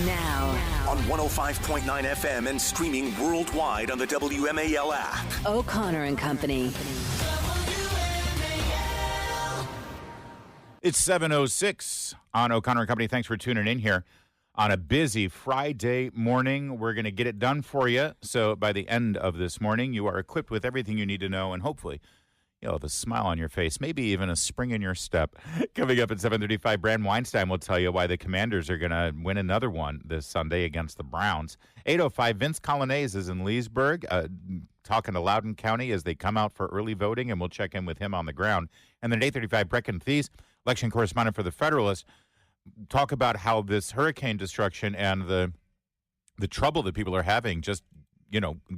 Now. On 105.9 FM and streaming worldwide on the WMAL app. O'Connor and Company. It's 7:06 on O'Connor and Company. Thanks for tuning in here on a busy Friday morning. We're going to get it done for you. So by the end of this morning, you are equipped with everything you need to know, and hopefully you'll have a smile on your face, maybe even a spring in your step. Coming up at 7:35, Brand Weinstein will tell you why the Commanders are going to win another one this Sunday against the Browns. 8:05, Vince Colonnese is in Leesburg, talking to Loudoun County as they come out for early voting, and we'll check in with him on the ground. And then at 8:35, Brecken Thies, election correspondent for the Federalist, talk about how this hurricane destruction and the trouble that people are having just,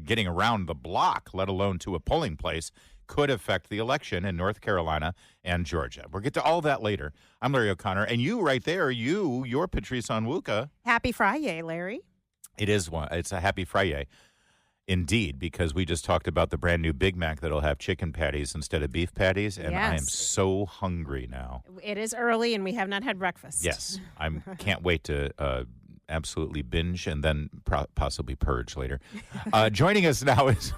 getting around the block, let alone to a polling place, could affect the election in North Carolina and Georgia. We'll get to all that later. I'm Larry O'Connor, and you right there, you're Patrice Onwuka. Happy Friday, Larry. It is one. It's a happy Friday. Indeed, because we just talked about the brand new Big Mac that'll have chicken patties instead of beef patties, and Yes. I am so hungry now. It is early, and we have not had breakfast. Yes, I can't wait to absolutely binge and then possibly purge later. Joining us now is,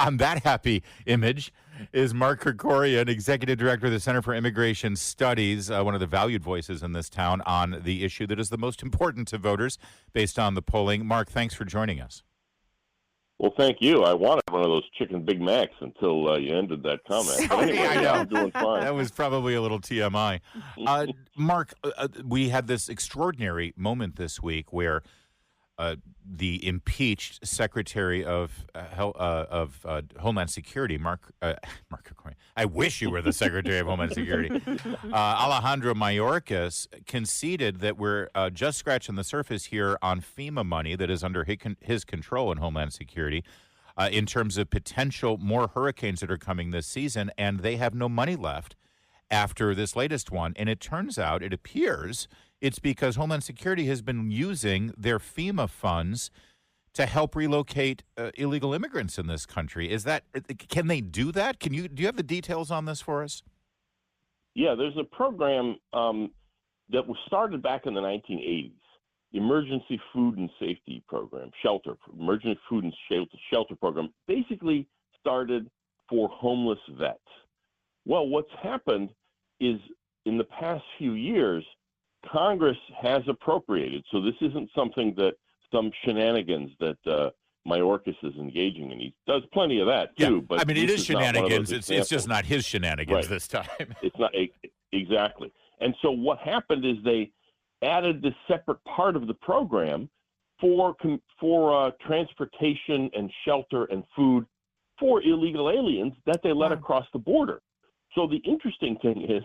on that happy image, is Mark Krikorian, Executive Director of the Center for Immigration Studies, one of the valued voices in this town on the issue that is the most important to voters based on the polling. Mark, thanks for joining us. Well, thank you. I wanted one of those chicken Big Macs until you ended that comment. But anyway, I know. I'm doing fine. That was probably a little TMI. Mark, we had this extraordinary moment this week where the impeached Secretary of Homeland Security, Mark Krikorian, I wish you were the Secretary of Homeland Security, Alejandro Mayorkas, conceded that we're just scratching the surface here on FEMA money that is under his control in Homeland Security in terms of potential more hurricanes that are coming this season, and they have no money left after this latest one. And it turns out, it appears, it's because Homeland Security has been using their FEMA funds to help relocate illegal immigrants in this country. Can they do that? Do you have the details on this for us? Yeah, there's a program that was started back in the 1980s, the Emergency Food and Safety Program, Emergency Food and Shelter Program, basically started for homeless vets. Well, what's happened is in the past few years, Congress has appropriated, so this isn't something that some shenanigans that Mayorkas is engaging in. He does plenty of that, too. Yeah. But I mean, it is shenanigans. It's just not his shenanigans this time. It's not exactly. And so what happened is they added this separate part of the program for transportation and shelter and food for illegal aliens that they let across the border. So the interesting thing is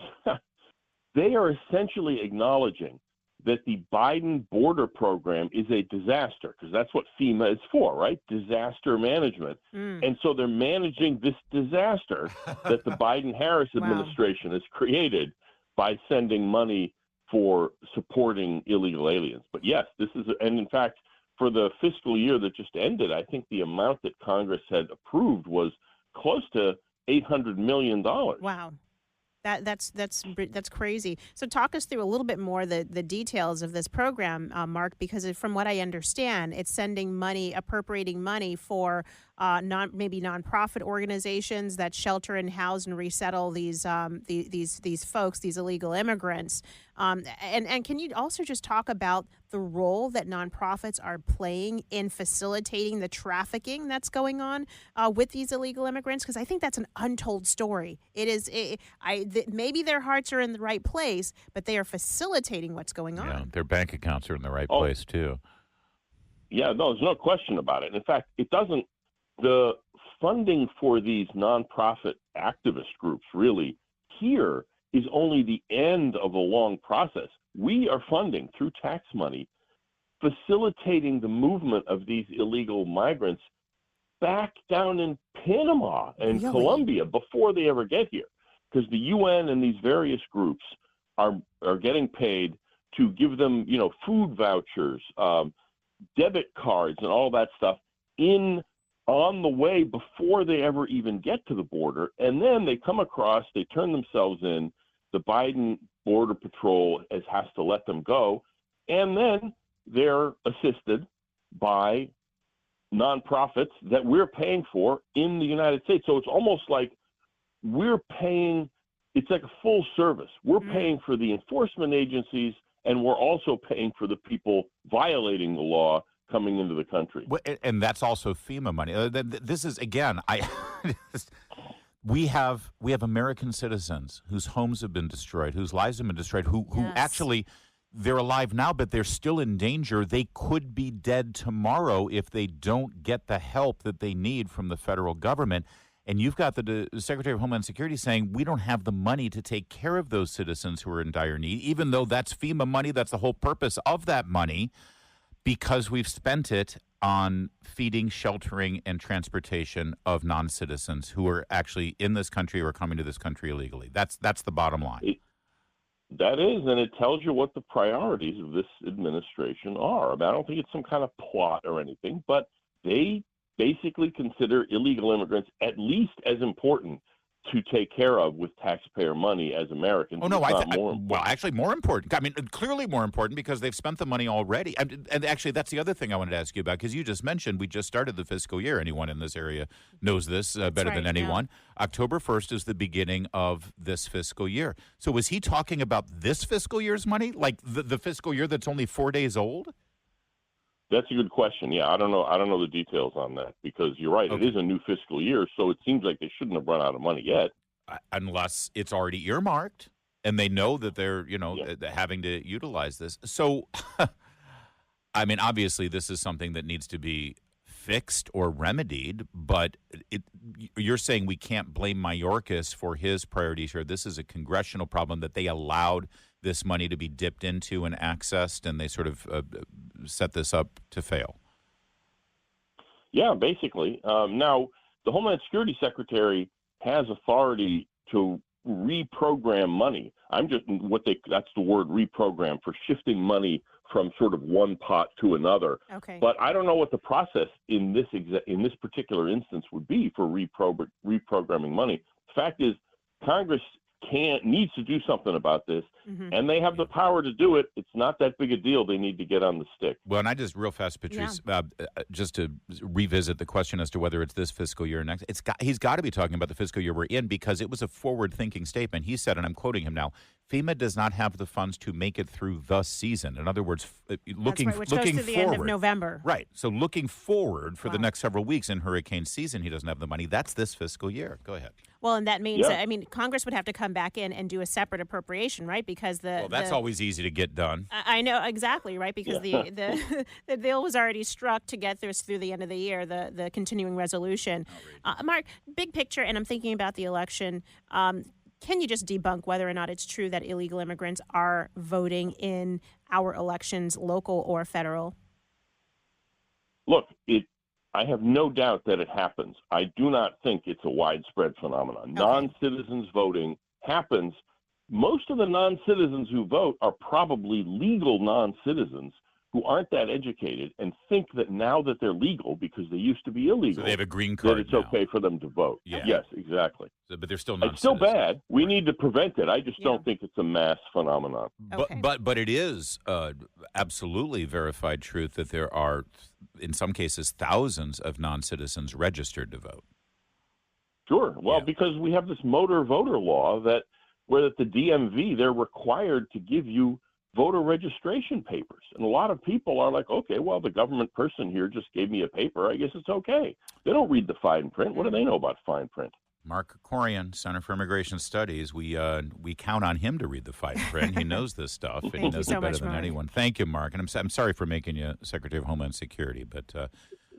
they are essentially acknowledging that the Biden border program is a disaster, because that's what FEMA is for, right? Disaster management. And so they're managing this disaster that the Biden-Harris administration has created by sending money for supporting illegal aliens. But yes, and in fact, for the fiscal year that just ended, I think the amount that Congress had approved was close to $800 million. Wow. That's crazy. So talk us through a little bit more the details of this program, Mark, because from what I understand, it's appropriating money for nonprofit organizations that shelter and house and resettle these folks, these illegal immigrants. And can you also just talk about the role that nonprofits are playing in facilitating the trafficking that's going on with these illegal immigrants? Because I think that's an untold story. Maybe their hearts are in the right place, but they are facilitating what's going on. Yeah, their bank accounts are in the right place, too. Yeah, no, there's no question about it. In fact, the funding for these nonprofit activist groups really here is only the end of a long process. We are funding through tax money, facilitating the movement of these illegal migrants back down in Panama and Colombia before they ever get here. Because the UN and these various groups are getting paid to give them, food vouchers, debit cards, and all that stuff on the way before they ever even get to the border. And then they come across, they turn themselves in, the Biden Border Patrol has to let them go, and then they're assisted by nonprofits that we're paying for in the United States. So it's almost like we're paying, it's like a full service. We're paying for the enforcement agencies, and we're also paying for the people violating the law coming into the country. And that's also FEMA money. This is, again, we have American citizens whose homes have been destroyed, whose lives have been destroyed, who actually, they're alive now, but they're still in danger. They could be dead tomorrow if they don't get the help that they need from the federal government. And you've got the Secretary of Homeland Security saying we don't have the money to take care of those citizens who are in dire need, even though that's FEMA money. That's the whole purpose of that money, because we've spent it on feeding, sheltering, and transportation of non-citizens who are actually in this country or coming to this country illegally. That's the bottom line. That is, and it tells you what the priorities of this administration are. I mean, I don't think it's some kind of plot or anything, but they basically consider illegal immigrants at least as important to take care of with taxpayer money as Americans. Oh, no, well, actually more important. I mean, clearly more important because they've spent the money already. And actually, that's the other thing I wanted to ask you about, because you just mentioned we just started the fiscal year. Anyone in this area knows this better than anyone. Yeah. October 1st is the beginning of this fiscal year. So was he talking about this fiscal year's money, like the fiscal year that's only 4 days old? That's a good question. Yeah, I don't know the details on that, because you're right. Okay. It is a new fiscal year, so it seems like they shouldn't have run out of money yet. Unless it's already earmarked and they know that they're, having to utilize this. So, I mean, obviously this is something that needs to be fixed or remedied, but you're saying we can't blame Mayorkas for his priorities here. This is a congressional problem that they allowed this money to be dipped into and accessed, and they sort of set this up to fail. Yeah, basically. Now, the Homeland Security Secretary has authority to reprogram money. That's the word, reprogram, for shifting money from sort of one pot to another. Okay. But I don't know what the process in this particular instance would be for reprogramming money. The fact is, Congress needs to do something about this, and they have the power to do it. It's not that big a deal. They need to get on the stick. Well, and I just, real fast, Patrice, just to revisit the question as to whether it's this fiscal year or next, he's got to be talking about the fiscal year we're in, because it was a forward-thinking statement. He said, and I'm quoting him now, FEMA does not have the funds to make it through the season. In other words, looking which goes to the end of November. Right. So looking forward for the next several weeks in hurricane season, he doesn't have the money. That's this fiscal year. Go ahead. Well, and that means, Congress would have to come back in and do a separate appropriation, right? Because that's always easy to get done. I know, exactly, right? Because the bill was already struck to get this through the end of the year, the continuing resolution. Mark, big picture, and I'm thinking about the election. Can you just debunk whether or not it's true that illegal immigrants are voting in our elections, local or federal? Look, I have no doubt that it happens. I do not think it's a widespread phenomenon. Okay. Non-citizens voting happens. Most of the non-citizens who vote are probably legal non-citizens who aren't that educated and think that now that they're legal, because they used to be illegal, so they have a green card, that it's okay for them to vote. Yeah. Yes, exactly. So, but they're still non-citizens. It's still bad. We need to prevent it. I just don't think it's a mass phenomenon. Okay. But it is absolutely verified truth that there are, in some cases, thousands of non-citizens registered to vote. Sure. Well, because we have this motor voter law where at the DMV, they're required to give you voter registration papers. And a lot of people are like, okay, well, the government person here just gave me a paper. I guess it's okay. They don't read the fine print. What do they know about fine print? Mark Krikorian, Center for Immigration Studies, we count on him to read the fine print. He knows this stuff, and he knows it better than anyone. Thank you, Mark. And I'm sorry for making you Secretary of Homeland Security, but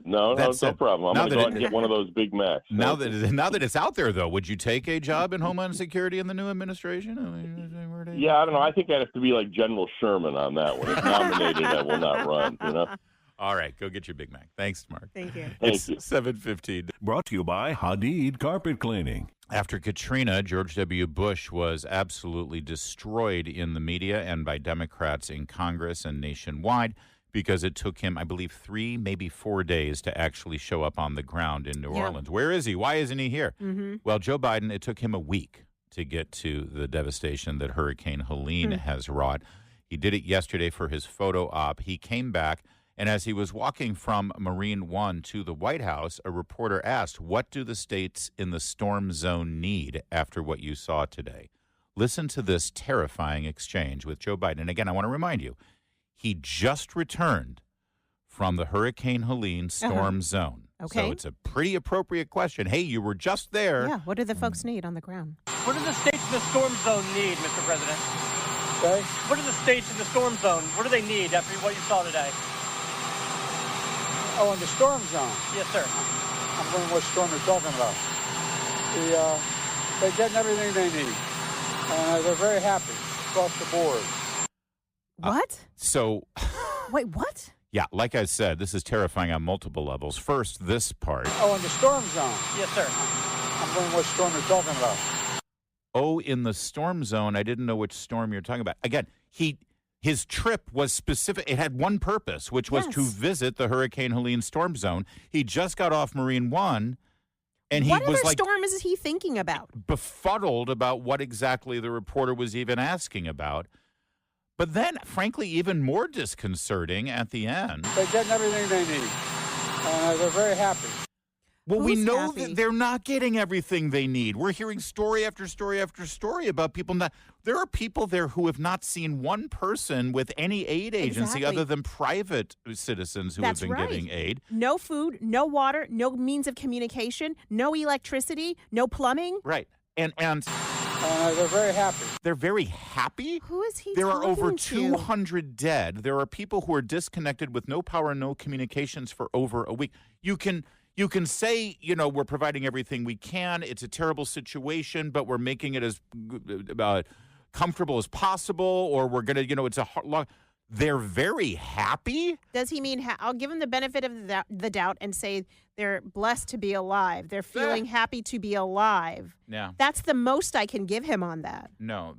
no problem. I'm going to go out and get one of those Big Macs. Now that it's out there, though, would you take a job in Homeland Security in the new administration? Yeah, I don't know. I think I'd have to be like General Sherman on that one. If nominated, I will not run. All right, go get your Big Mac. Thanks, Mark. Thank you. It's 7:15. Brought to you by Hadid Carpet Cleaning. After Katrina, George W. Bush was absolutely destroyed in the media and by Democrats in Congress and nationwide, because it took him, I believe, 3, maybe 4 days to actually show up on the ground in New Orleans. Where is he? Why isn't he here? Well, Joe Biden, it took him a week to get to the devastation that Hurricane Helene has wrought. He did it yesterday for his photo op. He came back, and as he was walking from Marine One to the White House, a reporter asked, what do the states in the storm zone need after what you saw today? Listen to this terrifying exchange with Joe Biden. And again, I want to remind you, he just returned from the Hurricane Helene storm zone. Okay. So it's a pretty appropriate question. Hey, you were just there. Yeah, what do the folks need on the ground? What do the states in the storm zone need, Mr. President? Okay. What do the states in the storm zone, what do they need after what you saw today? Oh, in the storm zone. Yes, sir. I'm wondering what storm you're talking about. They're getting everything they need. And they're very happy across the board. What? So, Wait, what? yeah, like I said, this is terrifying on multiple levels. First, this part. Oh, in the storm zone. Yes, sir. I'm wondering what storm you're talking about. Oh, in the storm zone. I didn't know which storm you're talking about. Again, his trip was specific. It had one purpose, which was to visit the Hurricane Helene storm zone. He just got off Marine One, and what he was other like storm is he thinking about? befuddled about what exactly the reporter was even asking about. But then, frankly, even more disconcerting at the end. They're getting everything they need. And they're very happy. Well, we Who's know happy? that they're not getting everything they need. We're hearing story after story after story about people not. There are people there who have not seen one person with any aid agency Exactly. other than private citizens who That's have been right. getting aid. No food, no water, no means of communication, no electricity, no plumbing. Right. And They're very happy. they're very happy. Who is he There are over talking to? 200 dead. There are people who are disconnected with no power, no communications for over a week. You can say, we're providing everything we can. It's a terrible situation, but we're making it as comfortable as possible, or we're going to, it's a hard long. They're very happy. Does he mean, I'll give him the benefit of the doubt and say they're blessed to be alive. They're feeling happy to be alive. Yeah. That's the most I can give him on that. No,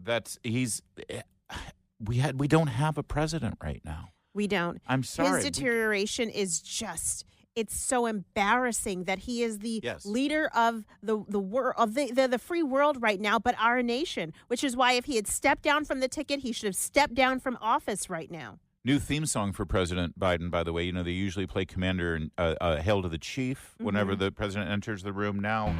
we don't have a president right now. We don't. I'm sorry. His deterioration is just, it's so embarrassing that he is the Yes. leader of the world, of the free world right now, but our nation, which is why if he had stepped down from the ticket, he should have stepped down from office right now. New theme song for President Biden, by the way. They usually play Commander and Hail to the Chief whenever the president enters the room. Now,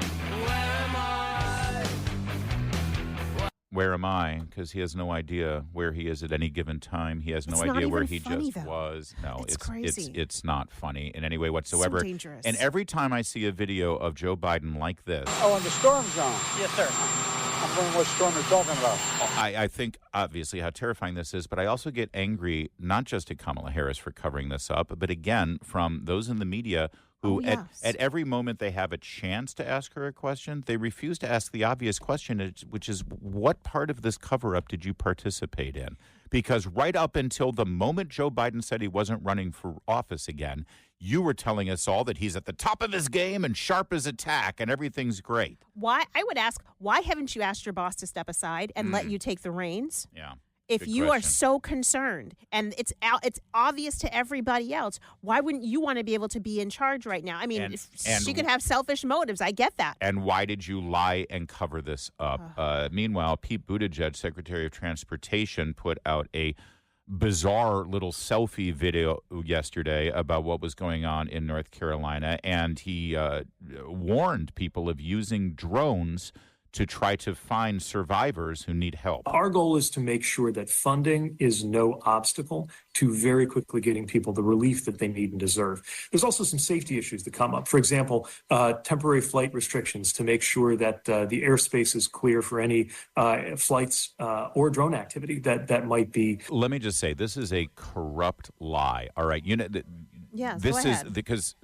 where am I? Because he has no idea where he is at any given time. He has no It's not idea where even he funny, just though. was. No, It's crazy. It's not funny in any way whatsoever. So dangerous. And every time I see a video of Joe Biden like this, Oh, in the storm zone. Yes, sir. I'm wondering what storm you're talking about. I think obviously how terrifying this is, but I also get angry not just at Kamala Harris for covering this up, but again from those in the media who at every moment they have a chance to ask her a question, they refuse to ask the obvious question, which is what part of this cover-up did you participate in? Because right up until the moment Joe Biden said he wasn't running for office again, you were telling us all that he's at the top of his game and sharp as a tack and everything's great. Why, I would ask, why haven't you asked your boss to step aside and let you take the reins? Yeah. If Good you question. are so concerned and it's obvious to everybody else, why wouldn't you want to be able to be in charge right now? I mean, And- if and- she could have selfish motives. I get that. And why did you lie and cover this up? Meanwhile, Pete Buttigieg, Secretary of Transportation, put out a bizarre little selfie video yesterday about what was going on in North Carolina, and he warned people of using drones to try to find survivors who need help. Our goal is to make sure that funding is no obstacle to very quickly getting people the relief that they need and deserve. There's also some safety issues that come up. For example, temporary flight restrictions to make sure that the airspace is clear for any flights or drone activity that might be. Let me just say, this is a corrupt lie. All right, Yes, this go is ahead. because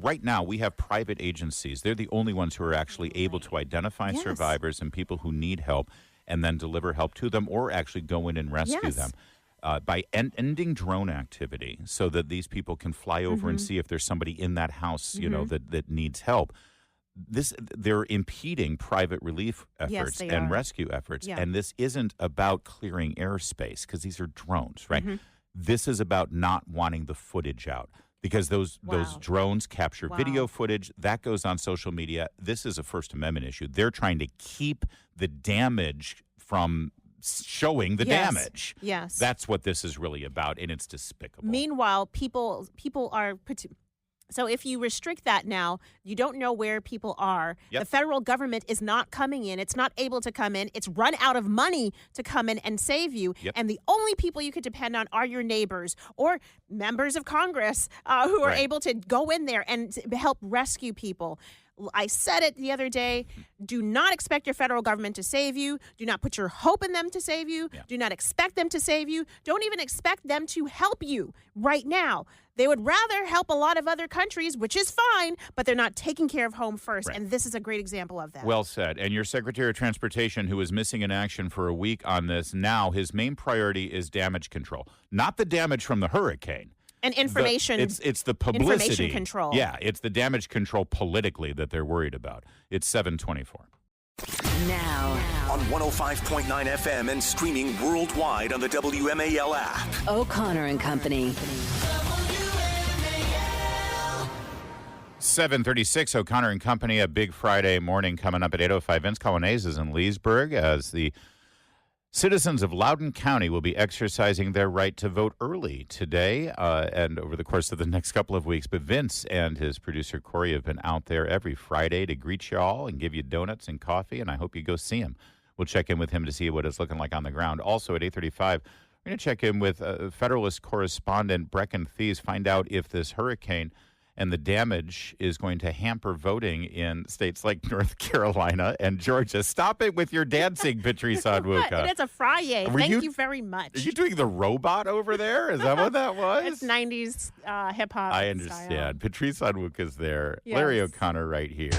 right now we have private agencies. They're the only ones who are actually able to identify Yes. survivors and people who need help and then deliver help to them or actually go in and rescue Yes. them. By ending drone activity so that these people can fly over and see if there's somebody in that house, that needs help. They're impeding private relief efforts they and are. rescue efforts. Yeah. And this isn't about clearing airspace because these are drones, right? This is about not wanting the footage out. Because those drones capture video footage that goes on social media. This is a First Amendment issue. They're trying to keep the damage from showing the Yes. damage. Yes. That's what this is really about, and it's despicable. Meanwhile, people are. So if you restrict that now, you don't know where people are. Yep. The federal government is not coming in. It's not able to come in. It's run out of money to come in and save you. Yep. And the only people you could depend on are your neighbors or members of Congress who are Right. able to go in there and help rescue people. I said it the other day. Do not expect your federal government to save you. Do not put your hope in them to save you. Yeah. Do not expect them to save you. Don't even expect them to help you right now. They would rather help a lot of other countries, which is fine, but they're not taking care of home first. Right. And this is a great example of that. Well said. And your Secretary of Transportation, who was missing in action for a week on this, now his main priority is damage control, not the damage from the hurricane. And information. It's the publicity. Information control. Yeah, it's the damage control politically that they're worried about. It's 7:24. Now on 105.9 FM and streaming worldwide on the WMAL app. O'Connor and Company. 7:36, O'Connor and Company, a big Friday morning coming up at 8:05. Vince Colonnese is in Leesburg as the citizens of Loudoun County will be exercising their right to vote early today and over the course of the next couple of weeks. But Vince and his producer Corey have been out there every Friday to greet you all and give you donuts and coffee, and I hope you go see him. We'll check in with him to see what it's looking like on the ground. Also at 8:35, we're going to check in with Federalist correspondent Brecken Thies, find out if this hurricane and the damage is going to hamper voting in states like North Carolina and Georgia. Stop it with your dancing, Patrice Onwuka. It's a Friday. Thank you very much. Are you doing the robot over there? Is that what that was? It's 90s hip-hop I understand. style. Patrice Onwuka's there. Yes. Larry O'Connor right here.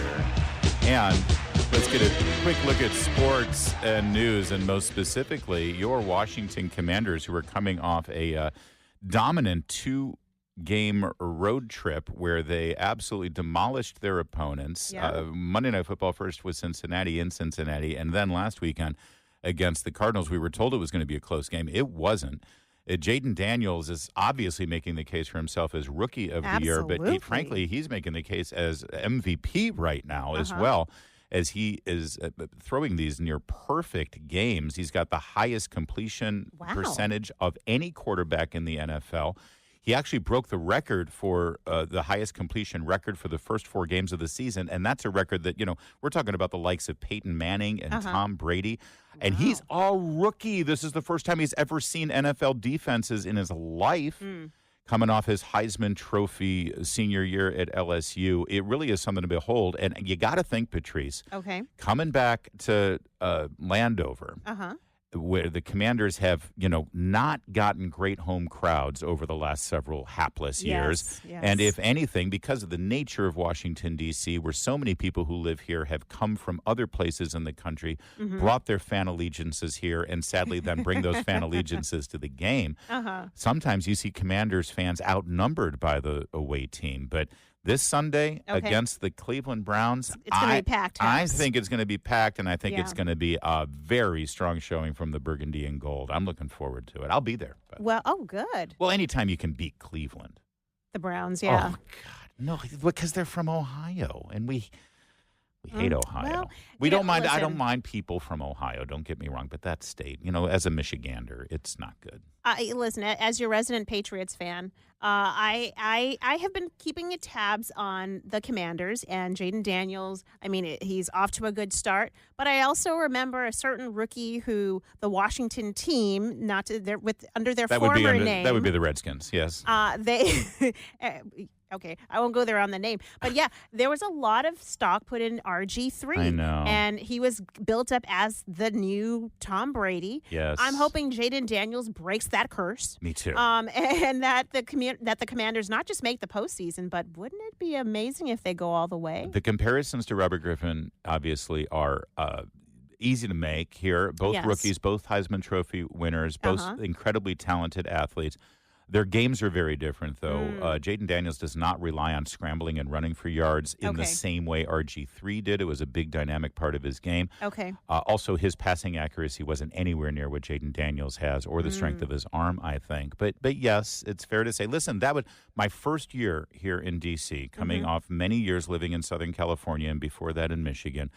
And let's get a quick look at sports and news, and most specifically, your Washington Commanders, who are coming off a dominant two-game road trip where they absolutely demolished their opponents. Yeah. Monday Night Football first was Cincinnati in Cincinnati, and then last weekend against the Cardinals. We were told it was going to be a close game. It wasn't. Jaden Daniels is obviously making the case for himself as Rookie of the Year, but frankly, he's making the case as MVP right now as well, as he is throwing these near-perfect games. He's got the highest completion percentage of any quarterback in the NFL. He actually broke the record for the highest completion record for the first 4 games of the season, and that's a record that, we're talking about the likes of Peyton Manning and Tom Brady, and he's all rookie. This is the first time he's ever seen NFL defenses in his life. Coming off his Heisman Trophy senior year at LSU. It really is something to behold, and you got to think, Patrice, coming back to Landover, where the Commanders have, not gotten great home crowds over the last several hapless years. Yes. And if anything, because of the nature of Washington, D.C., where so many people who live here have come from other places in the country, brought their fan allegiances here, and sadly then bring those fan allegiances to the game. Sometimes you see Commanders fans outnumbered by the away team, but this Sunday against the Cleveland Browns, it's going to be packed. I think it's going to be packed, and I think it's going to be a very strong showing from the Burgundy and Gold. I'm looking forward to it. I'll be there. Well, good. Well, anytime you can beat Cleveland. The Browns, yeah. Oh, God. No, because they're from Ohio, and we hate Ohio. Well, we don't mind. I listen. don't mind people from Ohio. Don't get me wrong, but that state, as a Michigander, it's not good. Listen, as your resident Patriots fan, I have been keeping tabs on the Commanders and Jaden Daniels. I mean, he's off to a good start, but I also remember a certain rookie who the Washington team, under their former name, that would be the Redskins. Yes. They. Okay, I won't go there on the name. But yeah, there was a lot of stock put in RG3. I know. And he was built up as the new Tom Brady. Yes. I'm hoping Jaden Daniels breaks that curse. Me too. And that the Commanders not just make the postseason, but wouldn't it be amazing if they go all the way? The comparisons to Robert Griffin obviously are easy to make here. Both rookies, both Heisman Trophy winners, both incredibly talented athletes. Their games are very different, though. Jaden Daniels does not rely on scrambling and running for yards in the same way RG3 did. It was a big dynamic part of his game. Also, his passing accuracy wasn't anywhere near what Jaden Daniels has or the strength of his arm, I think. But yes, it's fair to say, listen, my first year here in D.C., coming off many years living in Southern California and before that in Michigan,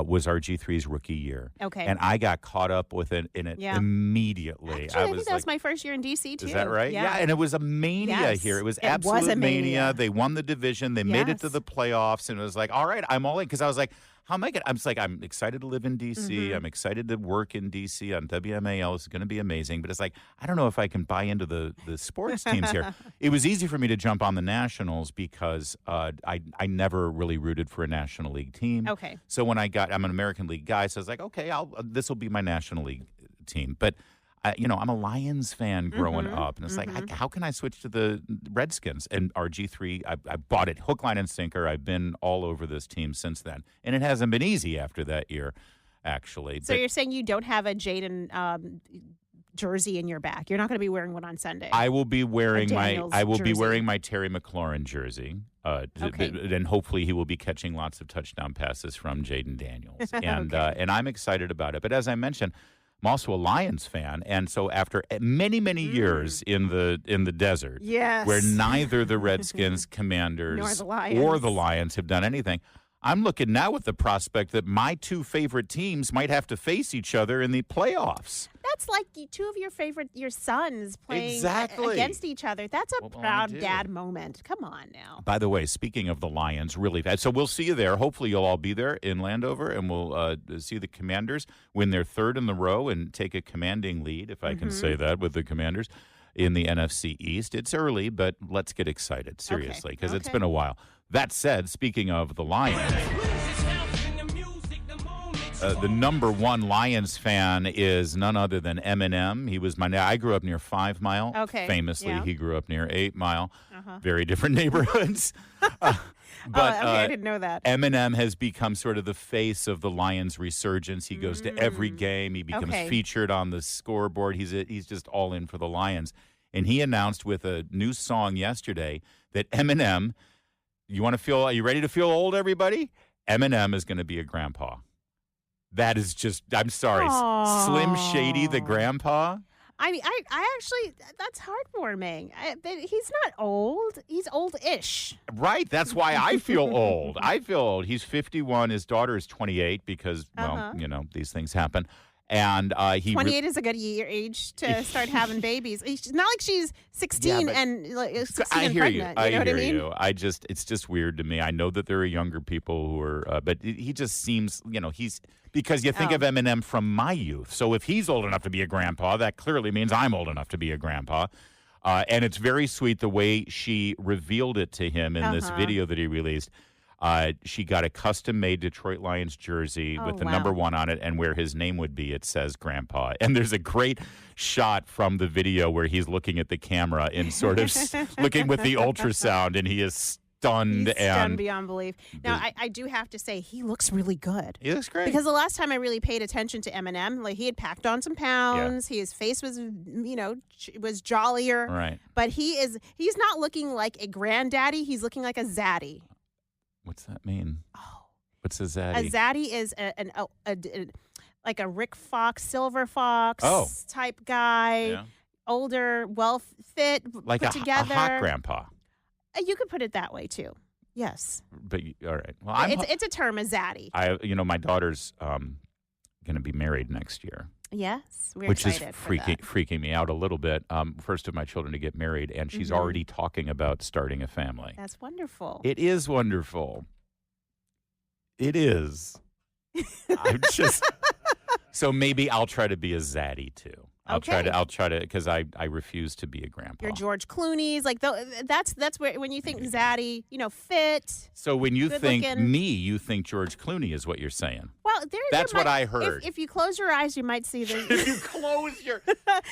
was RG3's rookie year. Okay. And I got caught up with it immediately. Actually, I think that was my first year in D.C., too. Is that right? Yeah, and it was a mania here. It was absolute mania. They won the division. They made it to the playoffs, and it was like, all right, I'm all in. Because I was like, how am I going to? I'm excited to live in D.C. I'm excited to work in D.C. on WMAL. It's going to be amazing. But it's like, I don't know if I can buy into the sports teams here. It was easy for me to jump on the Nationals because I never really rooted for a National League team. Okay. So when I'm an American League guy, so I was like, okay, this will be my National League team. But I'm a Lions fan growing up, and it's like, how can I switch to the Redskins? And RG3, I bought it hook, line, and sinker. I've been all over this team since then, and it hasn't been easy after that year, actually. So you're saying you don't have a Jaden jersey in your back? You're not going to be wearing one on Sunday? I will be wearing jersey. be wearing my Terry McLaurin jersey, and hopefully he will be catching lots of touchdown passes from Jaden Daniels, and and I'm excited about it. But as I mentioned, I'm also a Lions fan, and so after many, many years in the desert, where neither the Redskins, Commanders, or the Lions have done anything, I'm looking now at the prospect that my two favorite teams might have to face each other in the playoffs. That's like two of your sons playing against each other. That's a proud dad moment. Come on now. By the way, speaking of the Lions, really fast. So we'll see you there. Hopefully you'll all be there in Landover, and we'll see the Commanders win their third in the row and take a commanding lead, if I can say that, with the Commanders in the NFC East. It's early, but let's get excited, seriously, because it's been a while. That said, speaking of the Lions, the number one Lions fan is none other than Eminem. He was I grew up near 5 Mile. Okay. Famously, he grew up near 8 Mile. Very different neighborhoods. But I didn't know that. Eminem has become sort of the face of the Lions' resurgence. He goes to every game. He becomes featured on the scoreboard. He's just all in for the Lions. And he announced with a new song yesterday that Eminem, are you ready to feel old, everybody? Eminem is going to be a grandpa. That is just, I'm sorry, Slim Shady, the grandpa. I actually, that's heartwarming. He's not old. He's old-ish. Right. That's why I feel old. I feel old. He's 51. His daughter is 28 because, these things happen. And 28 is a good age to start having babies. It's not like she's 16 and 16 and pregnant. I hear you. It's just weird to me. I know that there are younger people who are, but he just seems, because you think of Eminem from my youth. So if he's old enough to be a grandpa, that clearly means I'm old enough to be a grandpa. And it's very sweet the way she revealed it to him in this video that he released. She got a custom-made Detroit Lions jersey with the number 1 on it, and where his name would be, it says Grandpa. And there's a great shot from the video where he's looking at the camera and sort of looking with the ultrasound, and he is stunned. He's stunned beyond belief. Now, I do have to say, he looks really good. He looks great. Because the last time I really paid attention to Eminem, he had packed on some pounds. His face was, was jollier. Right. But he's not looking like a granddaddy. He's looking like a zaddy. What's that mean? Oh. What's a zaddy? A zaddy is like a Rick Fox, Silver Fox type guy, older, well fit, like put together. A hot grandpa. You could put it that way too. Yes. But all right. Well, it's a term, a zaddy. My daughter's going to be married next year. Yes, we're which excited is freaking me out a little bit. First of my children to get married, and she's already talking about starting a family. That's wonderful. It is wonderful. It is. I'm just so maybe I'll try to be a zaddy too. I'll try to because I refuse to be a grandpa. You're George Clooney's that's where when you think zaddy, fit. So when you think looking. me, you think George Clooney is what you're saying. Well, that's what I heard. If you close your eyes, you might see the. If you close your,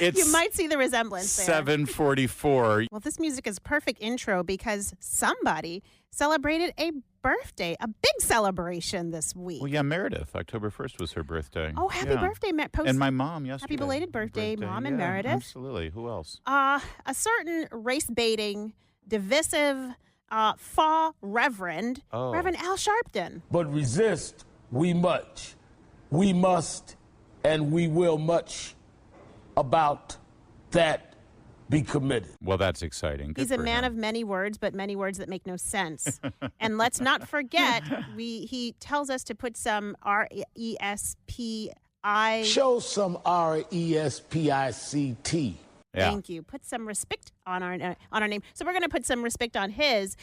you might see the resemblance there. 7:44. Well, this music is perfect intro because somebody celebrated a birthday, a big celebration this week. Well, yeah, Meredith. October 1st was her birthday. Oh, happy birthday, and my mom yesterday. Happy belated birthday, Mom and Meredith. Absolutely. Who else? A certain race-baiting, divisive, Reverend Al Sharpton. But resist we much. We must and we will much about that be committed. Well, that's exciting. Good He's a for man him. of many words, but many words that make no sense. And let's not forget, he tells us to put some RESPI. Show some RESPICT. Yeah. Thank you. Put some respect on our name. So we're going to put some respect on his.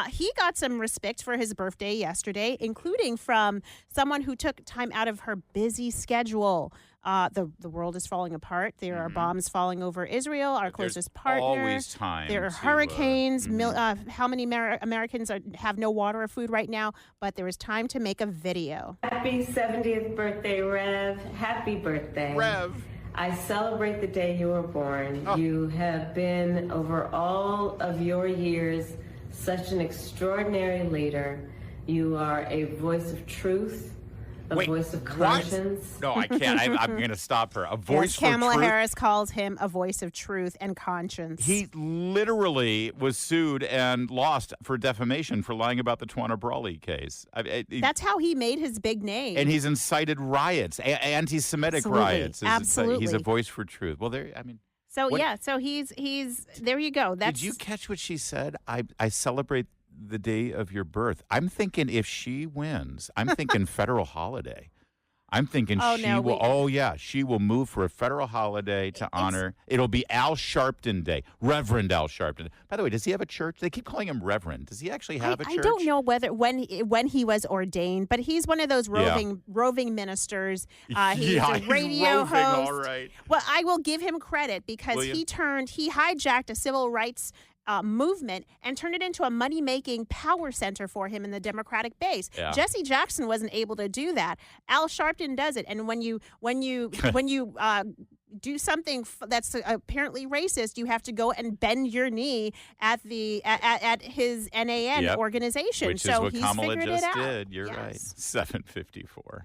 He got some respect for his birthday yesterday, including from someone who took time out of her busy schedule. The world is falling apart. There are bombs falling over Israel, our closest partner. Always time. There are hurricanes. How many Americans have no water or food right now? But there is time to make a video. Happy 70th birthday, Rev. Happy birthday. Rev. I celebrate the day you were born. Oh. You have been, over all of your years, such an extraordinary leader. You are a voice of truth, a voice of conscience. What? No, I can't. I'm going to stop her. A voice for Kamala truth. Harris calls him a voice of truth and conscience. He literally was sued and lost for defamation for lying about the Tawana Brawley case. That's how he made his big name. And he's incited riots, anti-Semitic riots. Absolutely. He's a voice for truth. Well, So he's there you go. Did you catch what she said? I celebrate the day of your birth. I'm thinking if she wins, I'm thinking federal holiday. I'm thinking she will move for a federal holiday to honor. It'll be Al Sharpton Day, Reverend Al Sharpton. By the way, does he have a church? They keep calling him Reverend. Does he actually have a church? I don't know when he was ordained, but he's one of those roving ministers. He's a radio roving, host. All right. Well, I will give him credit because he hijacked a civil rights movement and turned it into a money-making power center for him in the Democratic base. Yeah. Jesse Jackson wasn't able to do that. Al Sharpton does it, and when you do something that's apparently racist, you have to go and bend your knee at his NAN organization. Which so is what he's Kamala figured just it out. did. You're right. 7:54.